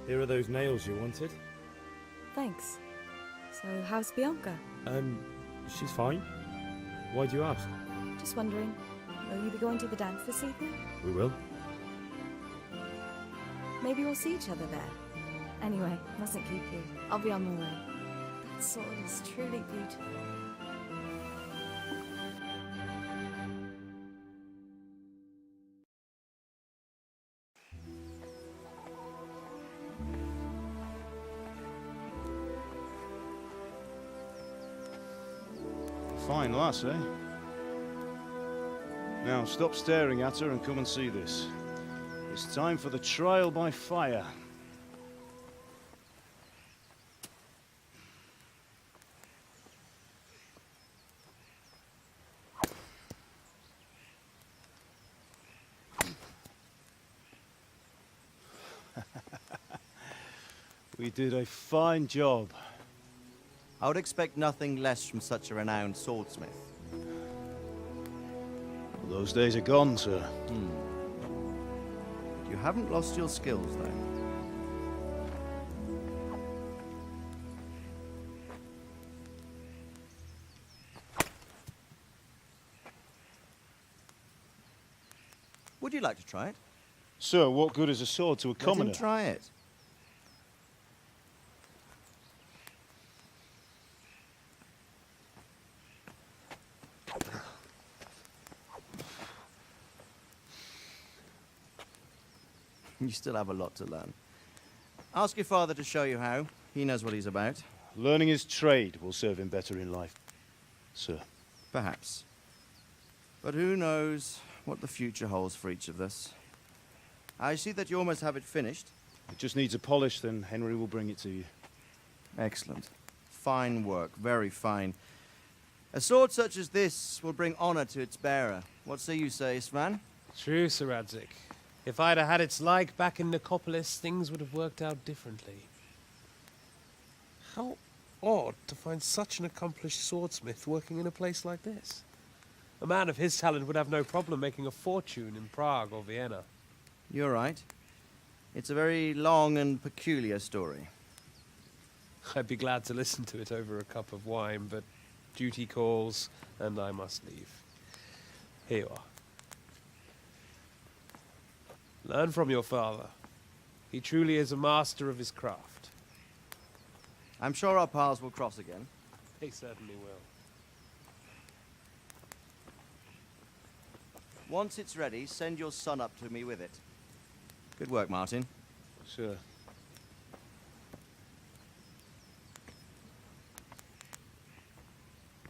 Here are those nails you wanted. Thanks. So, how's Bianca? She's fine. Why do you ask? Just wondering, will you be going to the dance this evening? We will. Maybe we'll see each other there. Anyway, mustn't keep you. I'll be on my way. That sword is truly beautiful. Fine lass, eh? Now, stop staring at her and come and see this. It's time for the trial by fire. We did a fine job. I would expect nothing less from such a renowned swordsmith. Well, those days are gone, sir. You haven't lost your skills, though. Would you like to try it? Sir, what good is a sword to a commoner? Let him try it. You still have a lot to learn. Ask your father to show you how. He knows what he's about. Learning his trade will serve him better in life, sir. Perhaps. But who knows what the future holds for each of us. I see that you almost have it finished. It just needs a polish, then Henry will bring it to you. Excellent. Fine work, very fine. A sword such as this will bring honor to its bearer. What say you, Svan? True, Sir Radzik. If I'd have had its like back in Nicopolis, things would have worked out differently. How odd to find such an accomplished swordsmith working in a place like this. A man of his talent would have no problem making a fortune in Prague or Vienna. You're right. It's a very long and peculiar story. I'd be glad to listen to it over a cup of wine, but duty calls, and I must leave. Here you are. Learn from your father. He truly is a master of his craft. I'm sure our paths will cross again. They certainly will. Once it's ready, send your son up to me with it. Good work, Martin. Sir.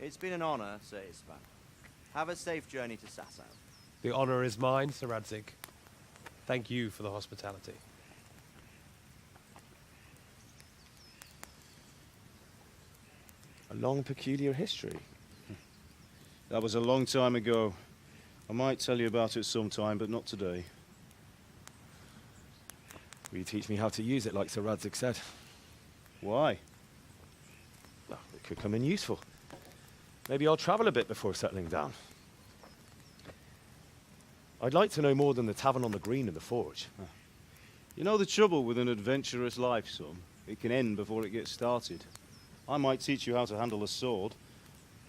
It's been an honor, Sir Isvan. Have a safe journey to Sasau. The honor is mine, Sir Radzik. Thank you for the hospitality. A long, peculiar history. That was a long time ago. I might tell you about it sometime, but not today. Will you teach me how to use it like Sir Radzik said? Why? Well, it could come in useful. Maybe I'll travel a bit before settling down. I'd like to know more than the tavern on the green and the forge. You know the trouble with an adventurous life, son? It can end before it gets started. I might teach you how to handle a sword,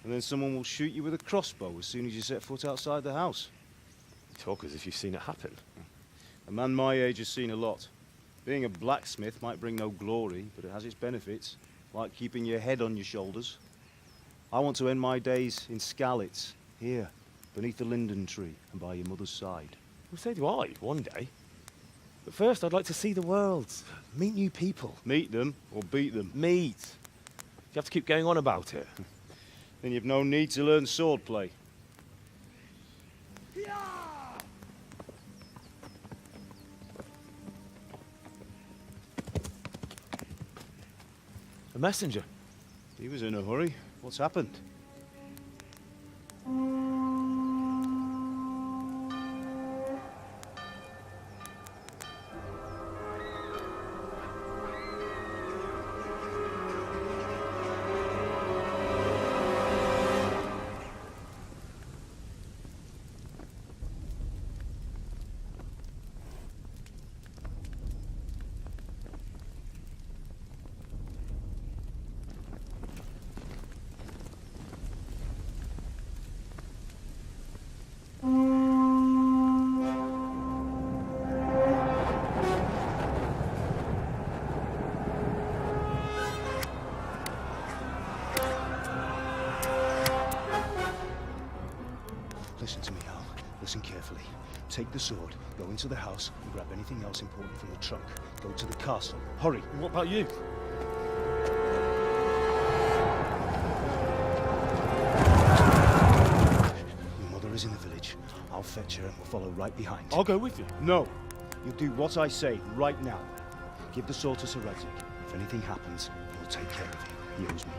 and then someone will shoot you with a crossbow as soon as you set foot outside the house. You talk as if you've seen it happen. A man my age has seen a lot. Being a blacksmith might bring no glory, but it has its benefits, like keeping your head on your shoulders. I want to end my days in Skalitz, here, beneath the linden tree and by your mother's side. Well, so do I, one day. But first, I'd like to see the world, meet new people. Meet them or beat them. Meet. You have to keep going on about it. Then you've no need to learn swordplay. A messenger. He was in a hurry. What's happened? carefully. Take the sword, go into the house, and grab anything else important from the trunk. Go to the castle. Hurry! And what about you? Your mother is in the village. I'll fetch her and we'll follow right behind. I'll go with you. No! You'll do what I say right now. Give the sword to Sir Radzik. If anything happens, he'll take care of you. He owes me.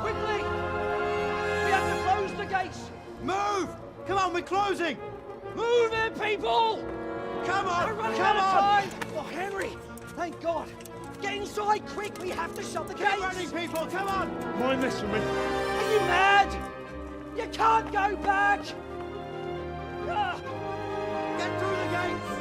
Quickly! We have to close the gates! Move! Come on, we're closing! Move it, people! Come on! We're running Come out of on! time! Oh, Henry! Thank God! Get inside, quick! We have to shut the Keep gates! running, people! Come on! Mind this for me. Are you mad? You can't go back! Ah! Get through the gates!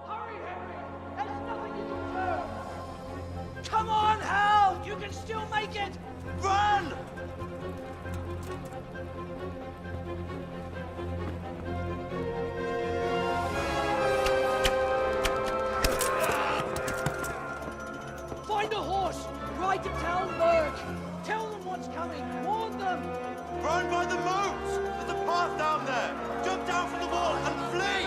Hurry, Henry! There's nothing you can do! Come on, Hal! You can still make it! Run! Find a horse! Ride to Talmberg! Tell them what's coming! Warn them! Run by the moat! There's a path down there! Jump down from the wall and flee!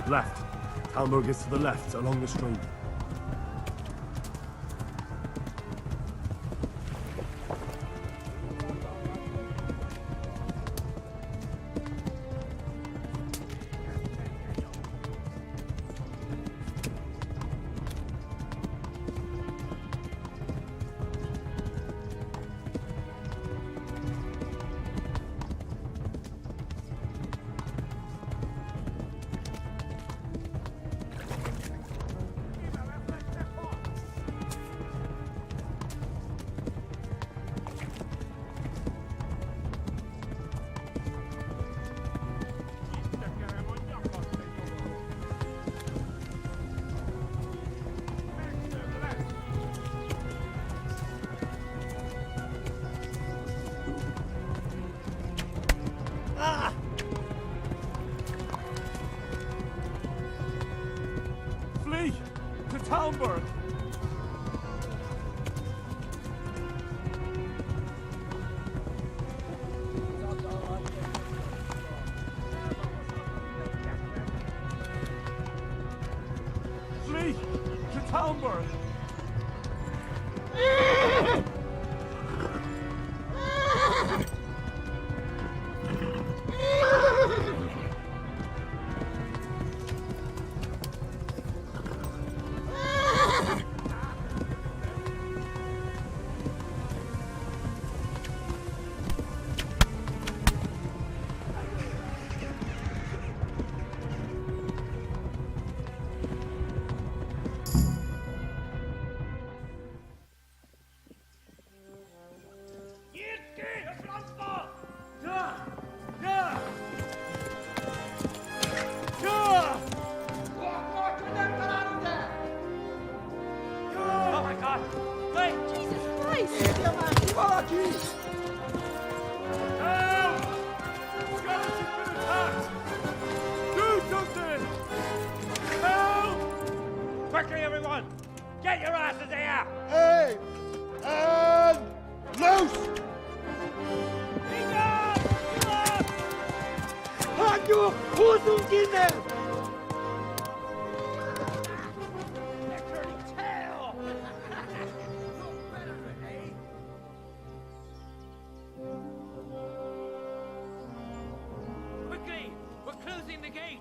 Left. Hamburg is to the left, along the stream. Flee! To Talmberg! Flee! To Talmberg! Oh my God! Wait! Jesus Christ! Help! Scarlett's has been attacked! Do something! Help! Quickly, everyone! Get your asses here! Hey! And loose! Thankyou! Who's in there? They're turning tail! Quickly! We're closing the gate!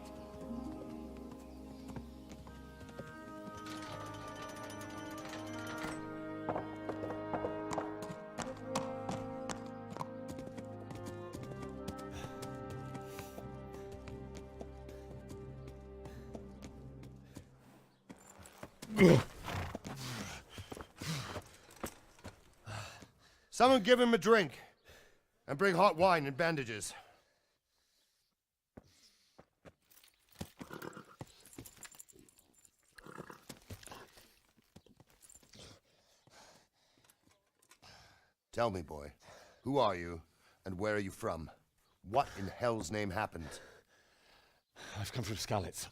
Someone give him a drink. And bring hot wine and bandages. Tell me, boy, who are you and where are you from? What in hell's name happened? I've come from Skalitz.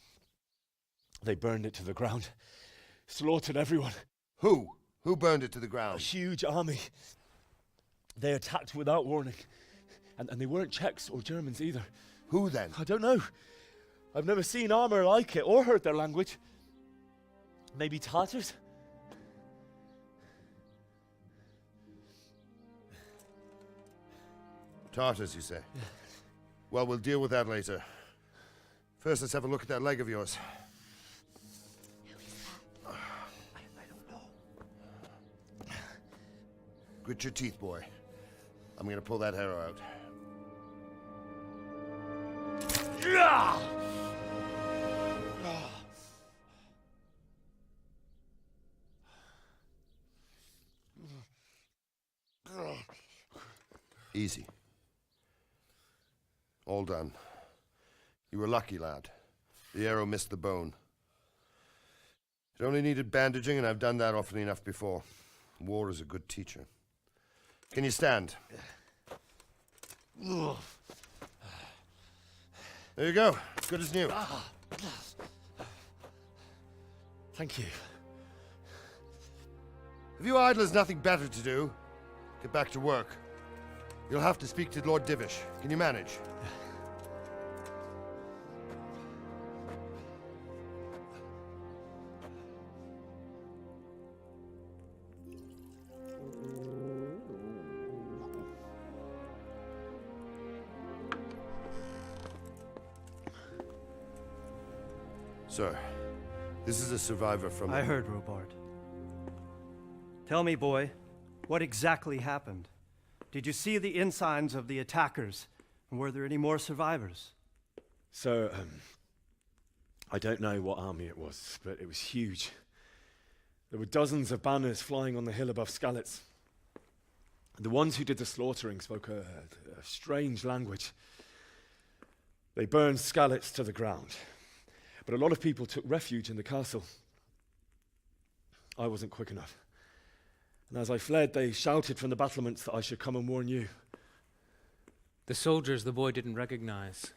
They burned it to the ground. Slaughtered everyone. Who? Who burned it to the A ground? huge army. They attacked without warning. And they weren't Czechs or Germans either. Who then? I don't know. I've never seen armor like it or heard their language. Maybe Tatars? Tartars, you say? Well, we'll deal with that later. First, let's have a look at that leg of yours. I don't know. Grit your teeth, boy. I'm gonna pull that arrow out. Easy. All done. You were lucky, lad. The arrow missed the bone. It only needed bandaging, and I've done that often enough before. War is a good teacher. Can you stand? There you go. Good as new. Thank you. If you idlers nothing better to do, get back to work. You'll have to speak to Lord Divish. Can you manage? Sir, this is a survivor from... I heard, Robard. Tell me, boy, what exactly happened? Did you see the ensigns of the attackers? And were there any more survivors? So, I don't know what army it was, but it was huge. There were dozens of banners flying on the hill above Skalitz. The ones who did the slaughtering spoke a strange language. They burned Skalitz to the ground, but a lot of people took refuge in the castle. I wasn't quick enough. And as I fled, they shouted from the battlements that I should come and warn you. The soldiers the boy didn't recognize.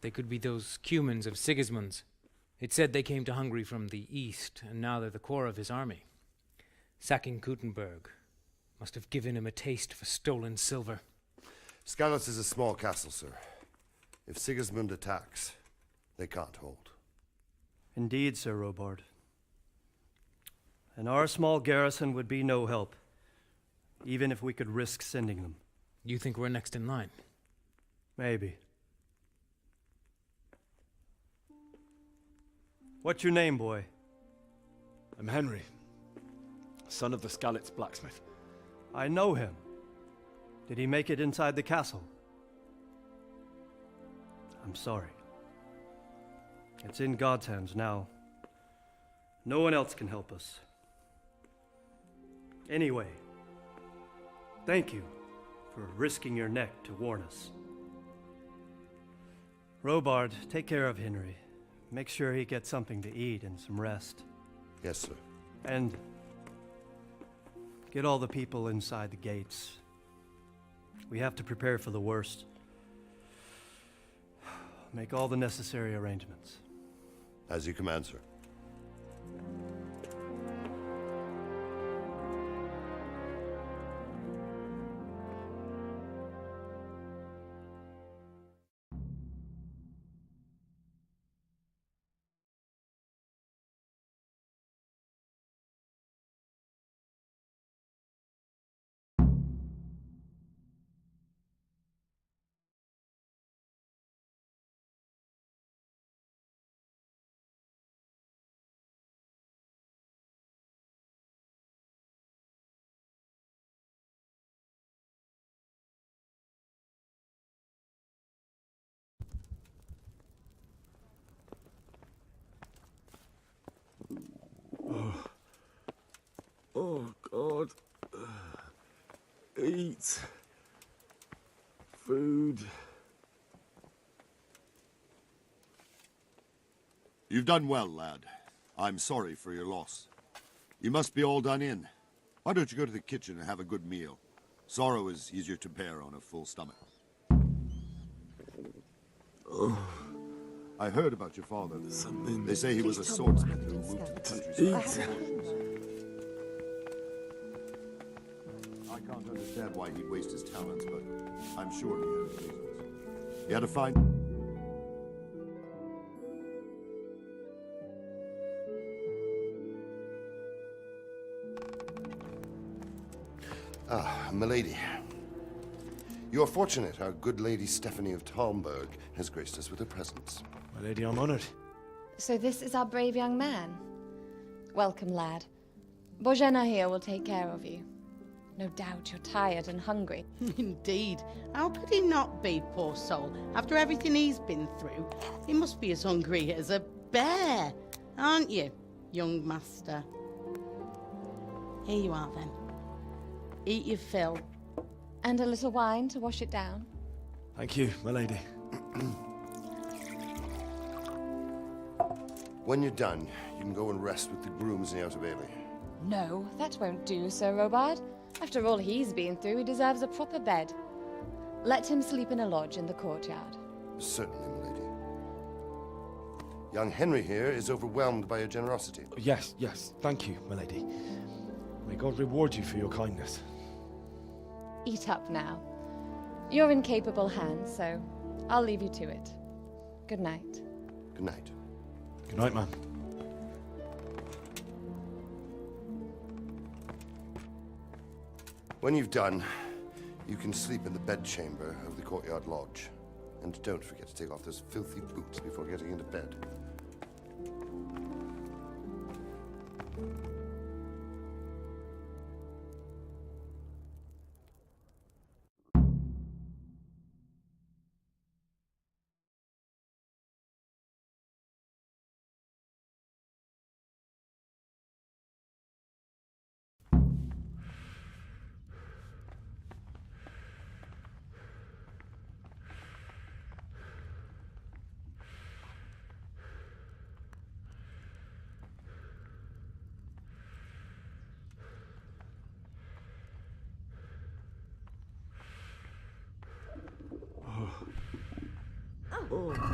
They could be those Cumans of Sigismund's. It said they came to Hungary from the east, and now they're the core of his army. Sacking Kuttenberg must have given him a taste for stolen silver. Skalitz is a small castle, sir. If Sigismund attacks, they can't hold. Indeed, Sir Robard. And our small garrison would be no help, even if we could risk sending them. You think we're next in line? Maybe. What's your name, boy? I'm Henry, son of the Skalitz blacksmith. I know him. Did he make it inside the castle? I'm sorry. It's in God's hands now. No one else can help us. Anyway, thank you for risking your neck to warn us. Robard, take care of Henry. Make sure he gets something to eat and some rest. Yes, sir. And get all the people inside the gates. We have to prepare for the worst. Make all the necessary arrangements. As you command, sir. Oh, God. Eat. Food. You've done well, lad. I'm sorry for your loss. You must be all done in. Why don't you go to the kitchen and have a good meal? Sorrow is easier to bear on a full stomach. Oh. I heard about your father. Something. They say he was a swordsmith who moved to the countryside. I can't understand why he'd waste his talents, but I'm sure he had his reasons. He had to find... Ah, milady. You are fortunate our good lady Stephanie of Talmberg has graced us with her presence. My lady, I'm honored. So this is our brave young man. Welcome, lad. Bozhena here will take care of you. No doubt you're tired and hungry. Indeed. How could he not be, poor soul? After everything he's been through, he must be as hungry as a bear, aren't you, young master? Here you are, then. Eat your fill. And a little wine to wash it down. Thank you, my lady. When you're done, you can go and rest with the grooms in the Outer Bailey. No, that won't do, Sir Robard. After all he's been through, he deserves a proper bed. Let him sleep in a lodge in the courtyard. Certainly, milady. Young Henry here is overwhelmed by your generosity. Yes, yes. Thank you, my lady. May God reward you for your kindness. Eat up now. You're in capable hands, so I'll leave you to it. Good night. Good night. Good night, ma'am. When you've done, you can sleep in the bedchamber of the courtyard lodge. And don't forget to take off those filthy boots before getting into bed. Oh.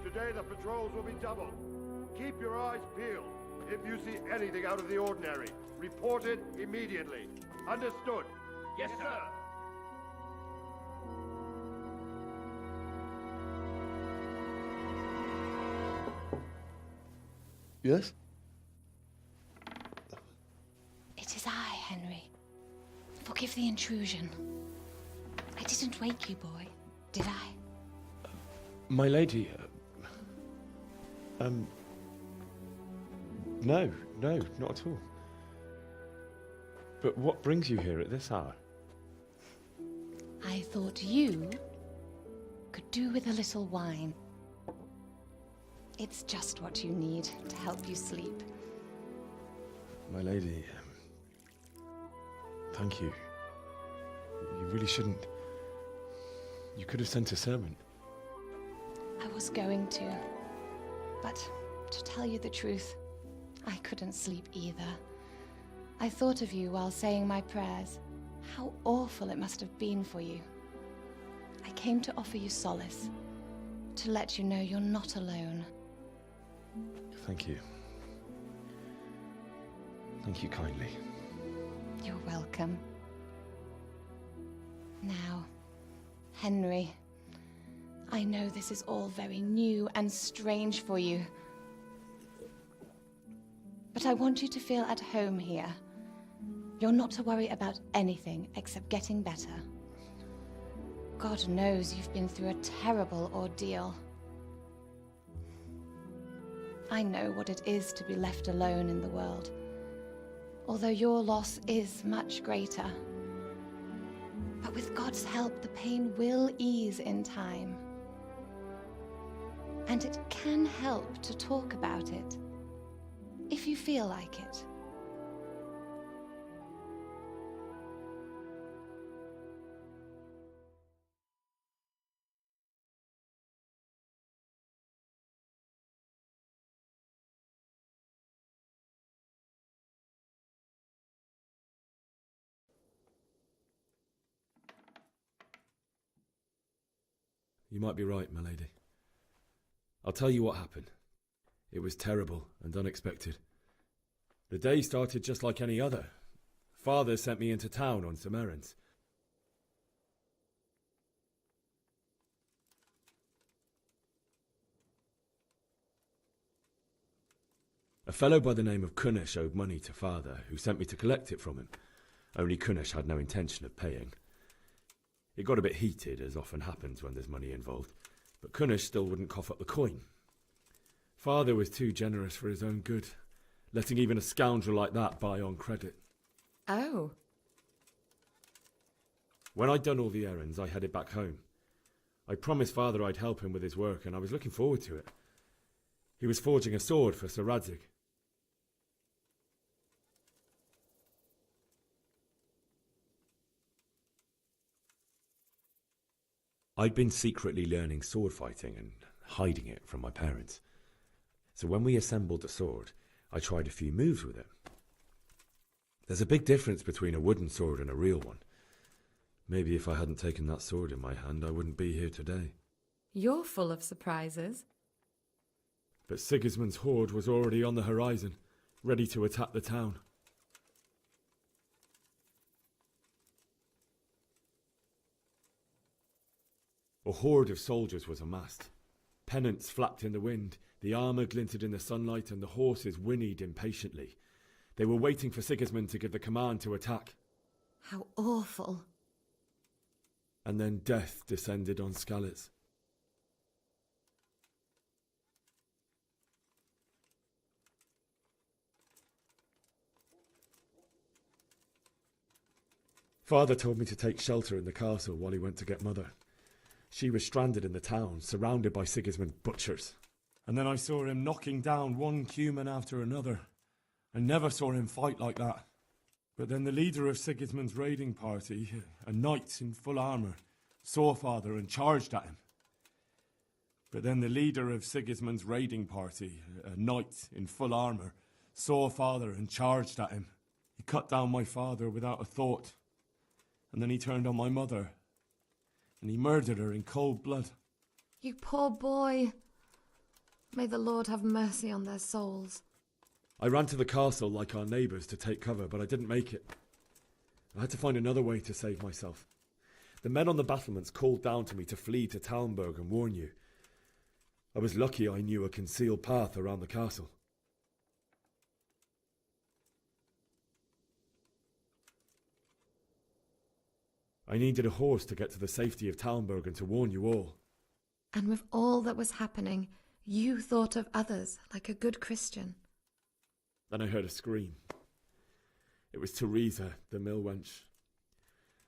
Today the patrols will be doubled. Keep your eyes peeled. If you see anything out of the ordinary, report it immediately. Understood? Yes, sir. Yes? It is I, Henry. Forgive the intrusion. I didn't wake you, boy, did I? My lady, no, not at all. But what brings you here at this hour? I thought you could do with a little wine. It's just what you need to help you sleep. My lady, thank you. You really shouldn't. You could have sent a servant. I was going to, but to tell you the truth, I couldn't sleep either. I thought of you while saying my prayers. How awful it must have been for you. I came to offer you solace, to let you know you're not alone. Thank you. Thank you kindly. You're welcome. Now, Henry, I know this is all very new and strange for you, but I want you to feel at home here. You're not to worry about anything except getting better. God knows you've been through a terrible ordeal. I know what it is to be left alone in the world, although your loss is much greater. But with God's help, the pain will ease in time. And it can help to talk about it, if you feel like it. You might be right, my lady. I'll tell you what happened. It was terrible and unexpected. The day started just like any other. Father sent me into town on some errands. A fellow by the name of Kunnish owed money to father, who sent me to collect it from him. Only Kunnish had no intention of paying. It got a bit heated, as often happens when there's money involved, but Kunnish still wouldn't cough up the coin. Father was too generous for his own good, letting even a scoundrel like that buy on credit. Oh. When I'd done all the errands, I headed back home. I promised father I'd help him with his work, and I was looking forward to it. He was forging a sword for Sir Radzig. I'd been secretly learning sword fighting and hiding it from my parents. So when we assembled the sword, I tried a few moves with it. There's a big difference between a wooden sword and a real one. Maybe if I hadn't taken that sword in my hand, I wouldn't be here today. You're full of surprises. But Sigismund's horde was already on the horizon, ready to attack the town. A horde of soldiers was amassed. Pennants flapped in the wind, the armour glinted in the sunlight, and the horses whinnied impatiently. They were waiting for Sigismund to give the command to attack. How awful. And then death descended on Skalitz. Father told me to take shelter in the castle while he went to get Mother. She was stranded in the town, surrounded by Sigismund's butchers. And then I saw him knocking down one Cuman after another. I never saw him fight like that. But then the leader of Sigismund's raiding party, a knight in full armour, saw Father and charged at him. But then the leader of Sigismund's raiding party, a knight in full armour, saw Father and charged at him. He cut down my father without a thought. And then he turned on my mother. And he murdered her in cold blood. You poor boy. May the Lord have mercy on their souls. I ran to the castle like our neighbours to take cover, but I didn't make it. I had to find another way to save myself. The men on the battlements called down to me to flee to Talmberg and warn you. I was lucky I knew a concealed path around the castle. I needed a horse to get to the safety of Talmberg and to warn you all. And with all that was happening, you thought of others like a good Christian. Then I heard a scream. It was Teresa, the mill wench.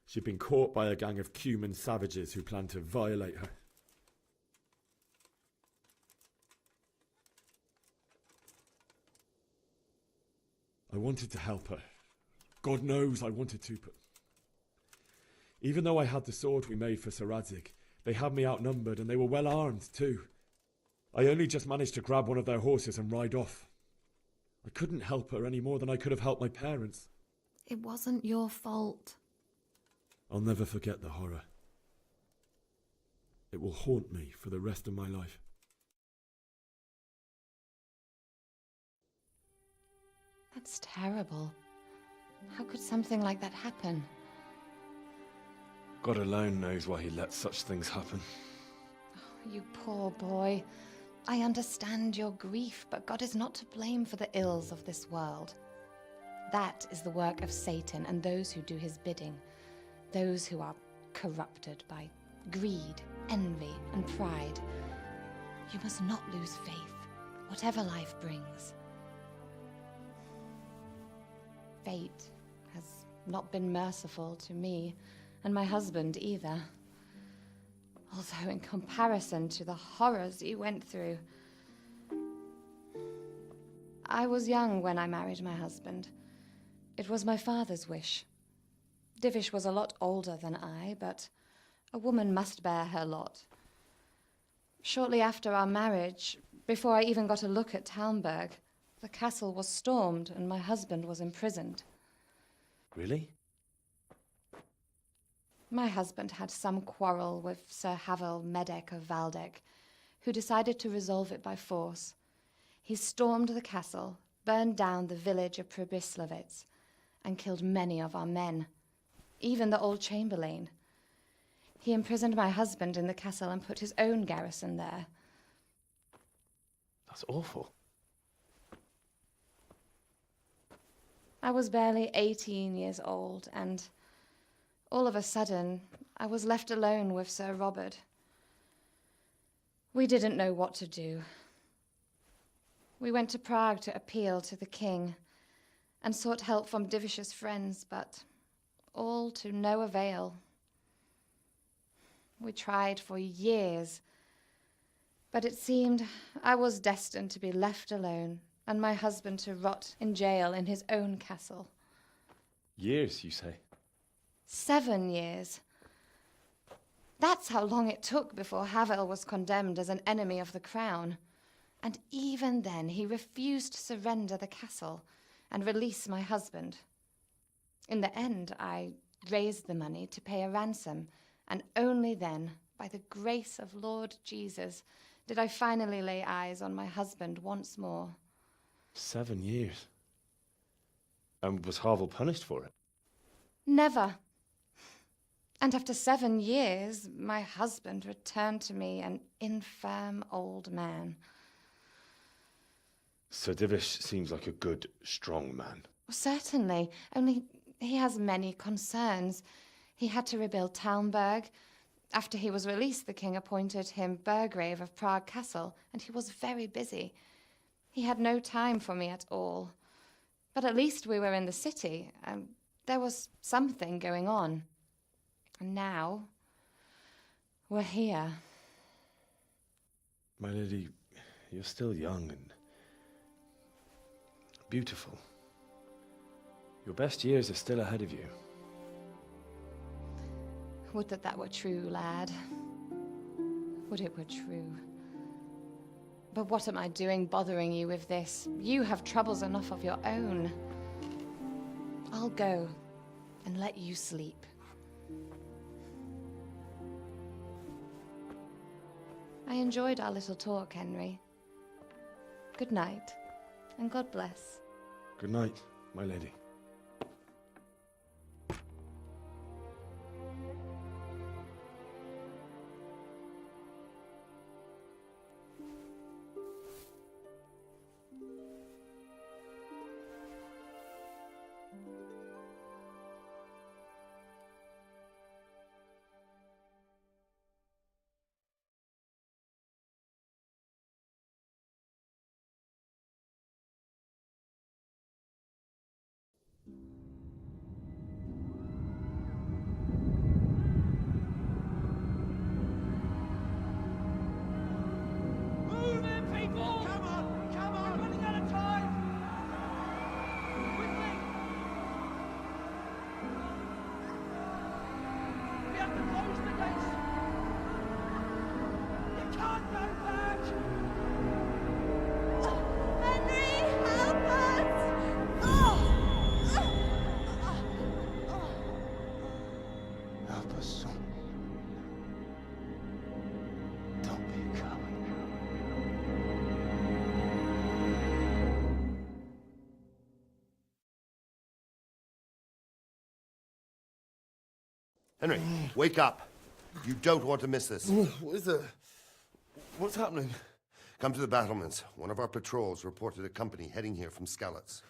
She'd been caught by a gang of Cuman savages who planned to violate her. I wanted to help her. God knows I wanted to, but even though I had the sword we made for Sir Radzig, they had me outnumbered and they were well armed too. I only just managed to grab one of their horses and ride off. I couldn't help her any more than I could have helped my parents. It wasn't your fault. I'll never forget the horror. It will haunt me for the rest of my life. That's terrible. How could something like that happen? God alone knows why he lets such things happen. Oh, you poor boy. I understand your grief, but God is not to blame for the ills of this world. That is the work of Satan and those who do his bidding. Those who are corrupted by greed, envy, and pride. You must not lose faith, whatever life brings. Fate has not been merciful to me, and my husband either. Although in comparison to the horrors you went through. I was young when I married my husband. It was my father's wish. Divish was a lot older than I, but a woman must bear her lot. Shortly after our marriage, before I even got a look at Talmberg, the castle was stormed and my husband was imprisoned. Really? My husband had some quarrel with Sir Havel Medek of Valdek, who decided to resolve it by force. He stormed the castle, burned down the village of Pribyslavitz, and killed many of our men, even the old chamberlain. He imprisoned my husband in the castle and put his own garrison there. That's awful. I was barely 18 years old, and all of a sudden, I was left alone with Sir Robert. We didn't know what to do. We went to Prague to appeal to the king and sought help from Divish's friends, but all to no avail. We tried for years, but it seemed I was destined to be left alone and my husband to rot in jail in his own castle. Years, you say? 7 years. That's how long it took before Havel was condemned as an enemy of the crown. And even then, he refused to surrender the castle and release my husband. In the end, I raised the money to pay a ransom, and only then, by the grace of Lord Jesus, did I finally lay eyes on my husband once more. 7 years? And was Havel punished for it? Never. And after 7 years, my husband returned to me an infirm old man. Sir Divish seems like a good, strong man. Certainly, only he has many concerns. He had to rebuild Talmberg. After he was released, the king appointed him Burgrave of Prague Castle, and he was very busy. He had no time for me at all. But at least we were in the city, and there was something going on. And now, we're here. My lady, you're still young and beautiful. Your best years are still ahead of you. Would that that were true, lad. Would it were true. But what am I doing bothering you with this? You have troubles enough of your own. I'll go and let you sleep. I enjoyed our little talk, Henry. Good night, and God bless. Good night, my lady. Move in, people! Come on! Come on! We're running out of time! Quickly! We have to close the gates! You can't go back! Henry, help us! Help us, son. Don't be a coward. Henry, wake up. You don't want to miss this. What is it? What's happening? Come to the battlements. One of our patrols reported a company heading here from Skalitz.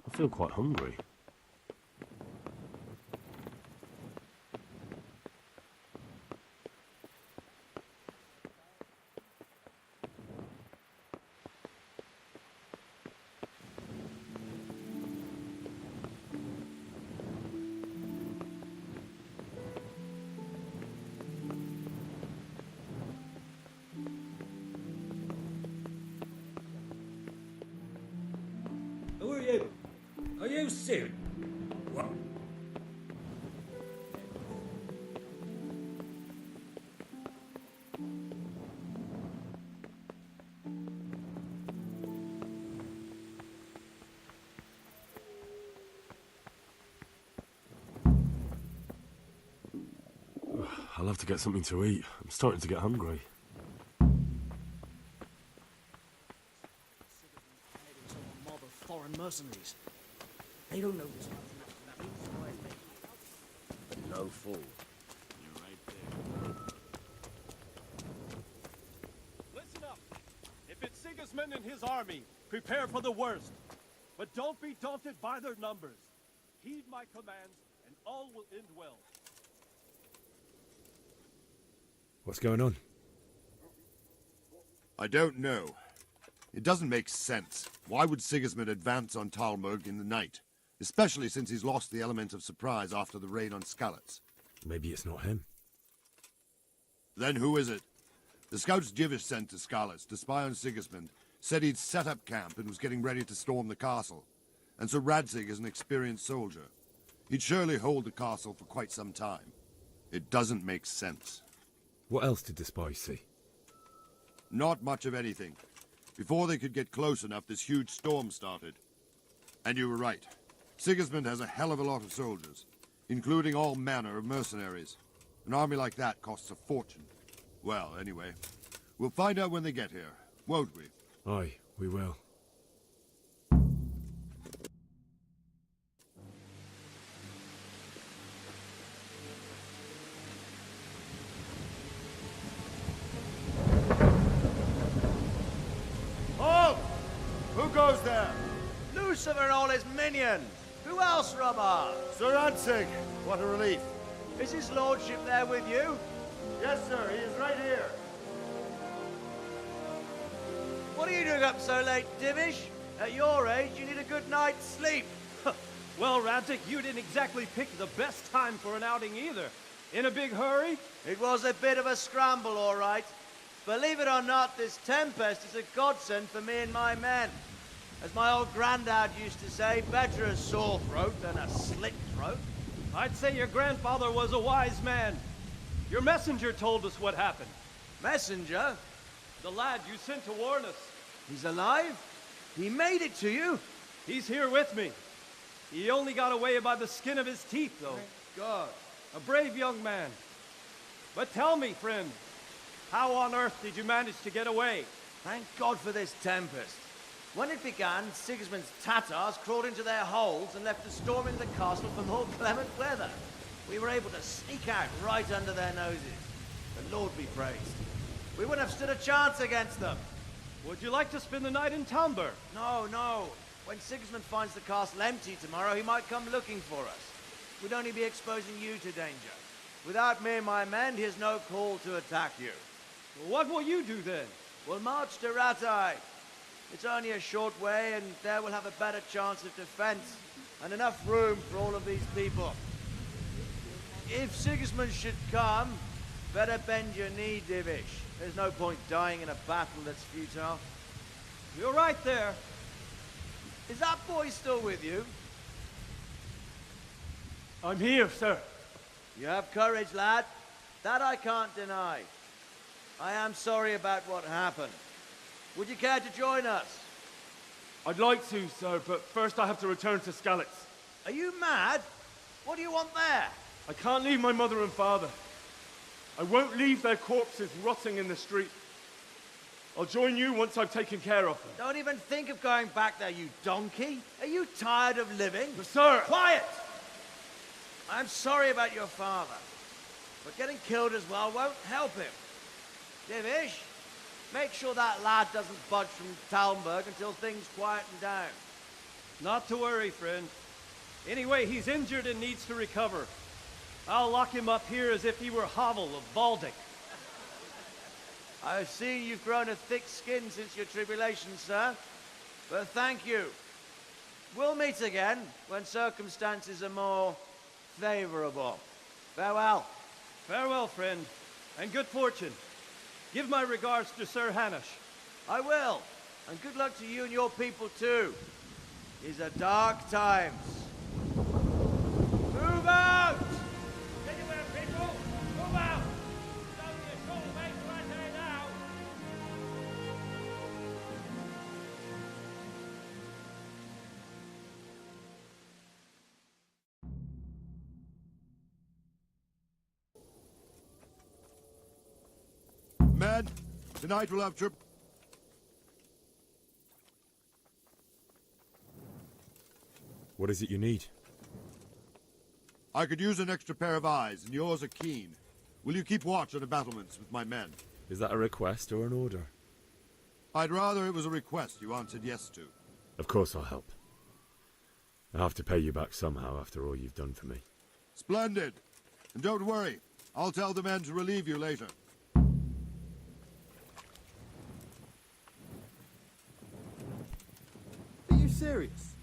I feel quite hungry. Serious? What? I'll have to get something to eat. I'm starting to get hungry. A mob of foreign mercenaries. They don't know this. But no fool. You're right there. Listen up. If it's Sigismund and his army, prepare for the worst. But don't be daunted by their numbers. Heed my commands, and all will end well. What's going on? I don't know. It doesn't make sense. Why would Sigismund advance on Talmberg in the night? Especially since he's lost the element of surprise after the raid on Skalitz. Maybe it's not him. Then who is it? The scouts Jivish sent to Skalitz to spy on Sigismund said he'd set up camp and was getting ready to storm the castle. And so Radzig is an experienced soldier. He'd surely hold the castle for quite some time. It doesn't make sense. What else did the spies see? Not much of anything. Before they could get close enough, this huge storm started. And you were right. Sigismund has a hell of a lot of soldiers, including all manner of mercenaries. An army like that costs a fortune. Well, anyway, we'll find out when they get here, won't we? Aye, we will. Halt! Who goes there? Lucifer and all his minions. Who else, Robber? Sir Radzig, what a relief. Is his lordship there with you? Yes, sir, he is right here. What are you doing up so late, Divish? At your age, you need a good night's sleep. Well, Radzig, you didn't exactly pick the best time for an outing either. In a big hurry? It was a bit of a scramble, all right. Believe it or not, this tempest is a godsend for me and my men. As my old granddad used to say, better a sore throat than a slit throat. I'd say your grandfather was a wise man. Your messenger told us what happened. Messenger? The lad you sent to warn us. He's alive? He made it to you? He's here with me. He only got away by the skin of his teeth, though. Thank God. A brave young man. But tell me, friend, how on earth did you manage to get away? Thank God for this tempest. When it began, Sigismund's Tatars crawled into their holes and left us storming the castle for more clement weather. We were able to sneak out right under their noses. The Lord be praised. We wouldn't have stood a chance against them. Would you like to spend the night in Talmberg? No, no. When Sigismund finds the castle empty tomorrow, he might come looking for us. We'd only be exposing you to danger. Without me and my men, he has no call to attack you. What will you do then? We'll march to Ratai. It's only a short way, and there we'll have a better chance of defense, and enough room for all of these people. If Sigismund should come, better bend your knee, Divish. There's no point dying in a battle that's futile. You're right there. Is that boy still with you? I'm here, sir. You have courage, lad. That I can't deny. I am sorry about what happened. Would you care to join us? I'd like to, sir, but first I have to return to Skalitz. Are you mad? What do you want there? I can't leave my mother and father. I won't leave their corpses rotting in the street. I'll join you once I've taken care of them. Don't even think of going back there, you donkey. Are you tired of living? But sir! Quiet! I'm sorry about your father, but getting killed as well won't help him. Divish, make sure that lad doesn't budge from Talmberg until things quieten down. Not to worry, friend. Anyway, he's injured and needs to recover. I'll lock him up here as if he were Havel of Baldic. I've seen you've grown a thick skin since your tribulation, sir. But thank you. We'll meet again when circumstances are more favorable. Farewell. Farewell, friend, and good fortune. Give my regards to Sir Hanush. I will. And good luck to you and your people, too. These are dark times. Men, tonight we'll have trip. What is it you need? I could use an extra pair of eyes, and yours are keen. Will you keep watch on the battlements with my men? Is that a request or an order? I'd rather it was a request you answered yes to. Of course I'll help. I have to pay you back somehow after all you've done for me. Splendid. And don't worry, I'll tell the men to relieve you later. Are you serious?